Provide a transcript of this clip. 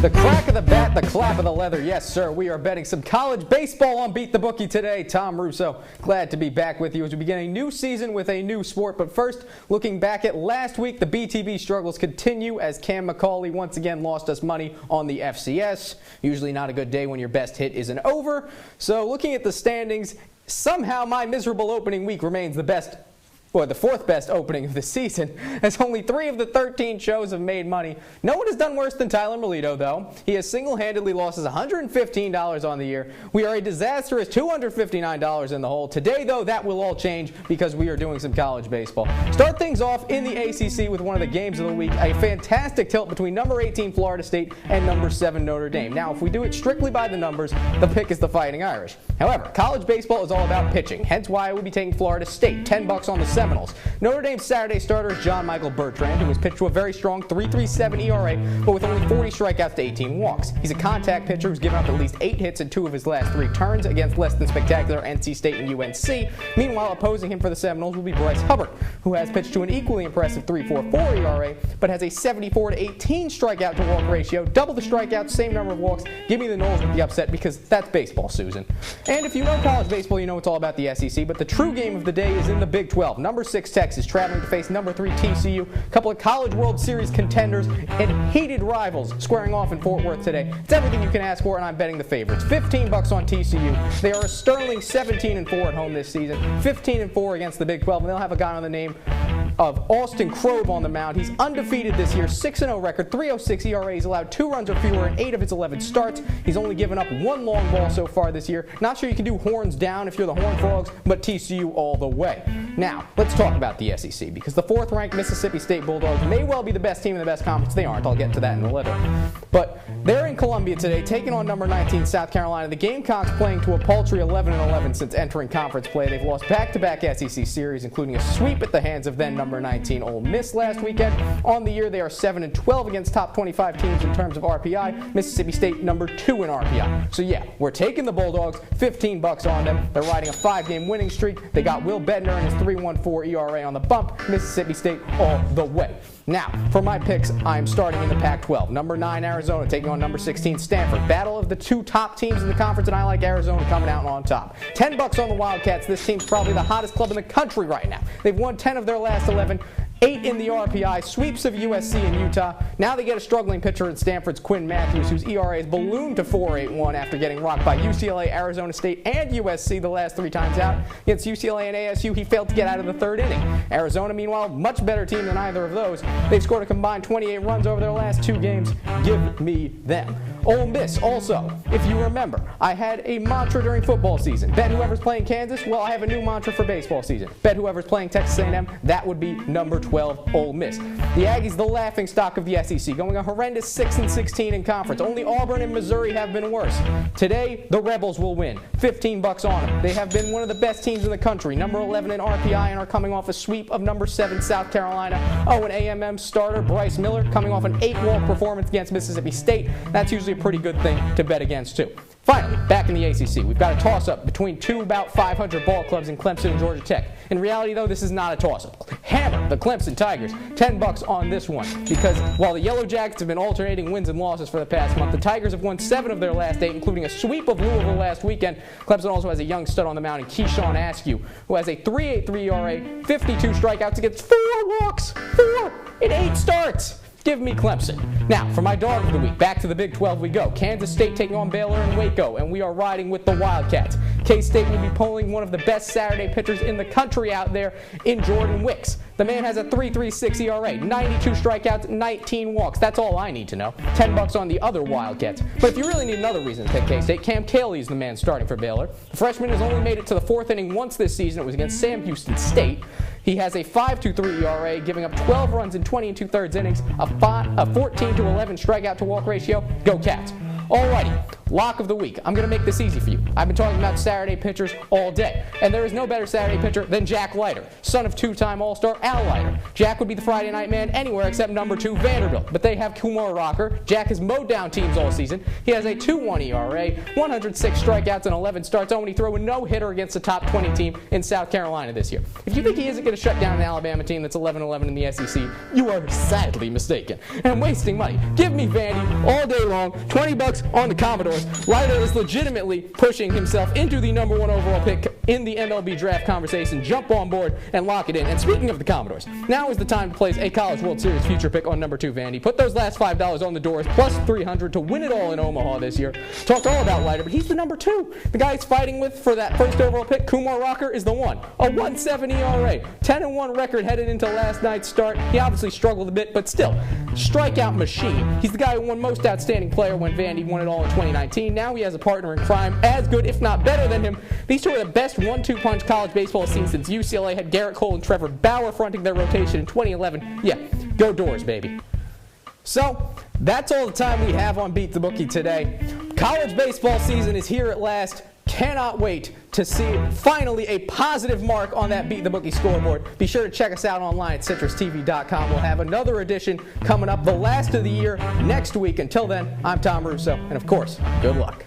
The crack of the bat, the clap of the leather. Yes, sir, we are betting some college baseball on Beat the Bookie today. Tom Russo, glad to be back with you as we begin a new season with a new sport. But first, looking back at last week, the BTB struggles continue as Cam McCauley once again lost us money on the FCS. Usually not a good day when your best hit isn't over. So looking at the standings, somehow my miserable opening week remains the best, or the fourth best opening of the season, as only 3 of the 13 shows have made money. No one has done worse than Tyler Melito, though. He has single-handedly lost us $115 on the year. We are a disastrous $259 in the hole. Today, though, that will all change because we are doing some college baseball. Start things off in the ACC with one of the games of the week, a fantastic tilt between number 18 Florida State and number 7 Notre Dame. Now, if we do it strictly by the numbers, the pick is the Fighting Irish. However, college baseball is all about pitching, hence why I will be taking Florida State, $10 on the Seminoles. Notre Dame's Saturday starter is John Michael Bertrand, who has pitched to a very strong 3.37 ERA, but with only 40 strikeouts to 18 walks. He's a contact pitcher who's given up at least 8 hits in 2 of his last 3 turns against less than spectacular NC State and UNC. Meanwhile, opposing him for the Seminoles will be Bryce Hubbard, who has pitched to an equally impressive 3.44 ERA, but has a 74 to 18 strikeout to walk ratio, double the strikeouts, same number of walks. Give me the Noles with the upset because that's baseball, Susan. And if you know college baseball, you know it's all about the SEC, but the true game of the day is in the Big 12. Number 6 Texas traveling to face number 3 TCU. A couple of College World Series contenders and hated rivals squaring off in Fort Worth today. It's everything you can ask for, and I'm betting the favorites. $15 on TCU. They are a sterling 17-4 at home this season, 15-4 against the Big 12, and they'll have a guy on the name of Austin Krob on the mound. He's undefeated this year, 6-0 record, 3.06 ERA. He's allowed 2 runs or fewer in 8 of his 11 starts. He's only given up 1 long ball so far this year. Not sure you can do horns down if you're the Horned Frogs, but TCU all the way. Now, let's talk about the SEC, because the 4th-ranked Mississippi State Bulldogs may well be the best team in the best conference. They aren't. I'll get to that in a little. But they're in Columbia today, taking on number 19 South Carolina. The Gamecocks playing to a paltry 11-11 since entering conference play. They've lost back-to-back SEC series, including a sweep at the hands of then number 19 Ole Miss last weekend. On the year, they are 7-12 against top 25 teams in terms of RPI. Mississippi State number 2 in RPI. So yeah, we're taking the Bulldogs, $15 on them. They're riding a 5-game winning streak. They got Will Bednar and his 3.14 ERA on the bump. Mississippi State all the way. Now, for my picks, I'm starting in the Pac-12. Number 9, Arizona, taking on number 16, Stanford. Battle of the 2 top teams in the conference, and I like Arizona coming out on top. $10 on the Wildcats. This team's probably the hottest club in the country right now. They've won 10 of their last 11. 8 in the RPI, sweeps of USC and Utah. Now they get a struggling pitcher in Stanford's Quinn Matthews, whose ERA has ballooned to 4.81 after getting rocked by UCLA, Arizona State, and USC the last 3 times out. Against UCLA and ASU, he failed to get out of the 3rd inning. Arizona, meanwhile, much better team than either of those. They've scored a combined 28 runs over their last 2 games. Give me them. Ole Miss, also, if you remember, I had a mantra during football season. Bet whoever's playing Kansas. Well, I have a new mantra for baseball season. Bet whoever's playing Texas A&M. That would be number 12, Ole Miss. The Aggies, the laughingstock of the SEC, going a horrendous 6-16 in conference. Only Auburn and Missouri have been worse. Today, the Rebels will win. $15 on them. They have been one of the best teams in the country, number 11 in RPI, and are coming off a sweep of number 7 South Carolina. Oh, and A&M starter Bryce Miller coming off an 8-walk performance against Mississippi State. That's usually a pretty good thing to bet against, too. Finally, back in the ACC, we've got a toss-up between 2 about 500 ball clubs in Clemson and Georgia Tech. In reality, though, this is not a toss-up. Hammer the Clemson Tigers. $10 on this one, because while the Yellow Jackets have been alternating wins and losses for the past month, the Tigers have won 7 of their last 8, including a sweep of Louisville last weekend. Clemson also has a young stud on the mound in Keyshawn Askew, who has a 3.83 ERA, 52 strikeouts against 4 walks. 4 in 8 starts. Give me Clemson. Now, for my dog of the week, back to the Big 12 we go. Kansas State taking on Baylor and Waco, and we are riding with the Wildcats. K-State will be pulling one of the best Saturday pitchers in the country out there in Jordan Wicks. The man has a 3.36 ERA, 92 strikeouts, 19 walks. That's all I need to know. $10 on the other Wildcats. But if you really need another reason to pick K-State, Cam Cayley is the man starting for Baylor. The freshman has only made it to the 4th inning once this season. It was against Sam Houston State. He has a 5.23 ERA, giving up 12 runs in 20 2/3 innings, a 14 to 11 strikeout to walk ratio. Go Cats. Alrighty, lock of the week. I'm going to make this easy for you. I've been talking about Saturday pitchers all day, and there is no better Saturday pitcher than Jack Leiter, son of two-time All-Star Al Leiter. Jack would be the Friday night man anywhere except number 2 Vanderbilt, but they have Kumar Rocker. Jack has mowed down teams all season. He has a 2.1 ERA, 106 strikeouts and 11 starts, only throw a no-hitter against the top 20 team in South Carolina this year. If you think he isn't going to shut down an Alabama team that's 11-11 in the SEC, you are sadly mistaken and wasting money. Give me Vandy all day long, $20 on the Commodores. Leiter is legitimately pushing himself into the number 1 overall pick in the MLB draft conversation. Jump on board and lock it in. And speaking of the Commodores, now is the time to place a College World Series future pick on number 2 Vandy. Put those last $5 on the doors, plus $300 to win it all in Omaha this year. Talked all about Leiter, but he's the number 2. The guy he's fighting with for that first overall pick, Kumar Rocker, is the 1. A 1.7 ERA, 10-1 record headed into last night's start. He obviously struggled a bit, but still, strikeout machine. He's the guy who won Most Outstanding Player when Vandy won it all in 2019. Now he has a partner in crime as good, if not better than him. These two are the best 1-2 punch college baseball has seen since UCLA had Garrett Cole and Trevor Bauer fronting their rotation in 2011. Yeah, go Doors, baby. So, that's all the time we have on Beat the Bookie today. College baseball season is here at last. Cannot wait to see finally a positive mark on that Beat the Bookie scoreboard. Be sure to check us out online at CitrusTV.com. We'll have another edition coming up, the last of the year, next week. Until then, I'm Tom Russo, and of course, good luck.